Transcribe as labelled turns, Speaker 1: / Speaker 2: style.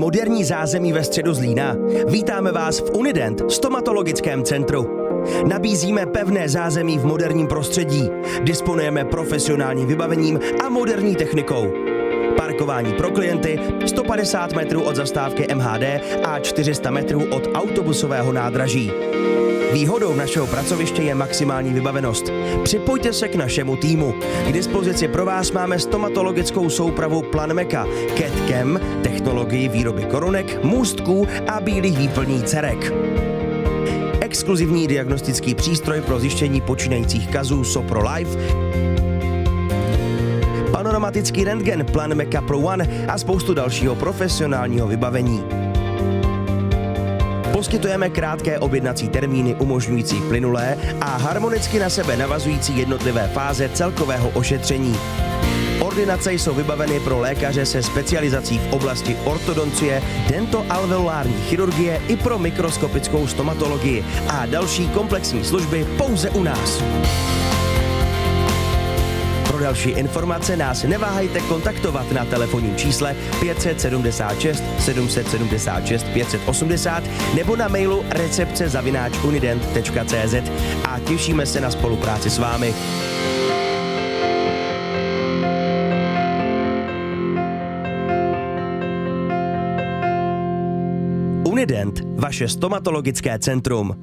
Speaker 1: moderní zázemí ve středu Zlína? Vítáme vás v Unident stomatologickém centru. Nabízíme pevné zázemí v moderním prostředí. Disponujeme profesionálním vybavením a moderní technikou. Parkování pro klienty 150 metrů od zastávky MHD a 400 metrů od autobusového nádraží. Výhodou našeho pracoviště je maximální vybavenost. Připojte se k našemu týmu. K dispozici pro vás máme stomatologickou soupravu Planmeca, CAD/CAM, technologii výroby korunek, můstků a bílých výplní cerek. Exkluzivní diagnostický přístroj pro zjištění počínajících kazů Sopro Life, panoramatický rentgen Planmeca Pro One a spoustu dalšího profesionálního vybavení. Poskytujeme krátké objednací termíny umožňující plynulé a harmonicky na sebe navazující jednotlivé fáze celkového ošetření. Ordinace jsou vybaveny pro lékaře se specializací v oblasti ortodoncie, dentoalveolární chirurgie i pro mikroskopickou stomatologii a další komplexní služby pouze u nás. Pro další informace nás neváhejte kontaktovat na telefonním čísle 576 776 580 nebo na mailu recepce@unident.cz a těšíme se na spolupráci s vámi. Unident, vaše stomatologické centrum.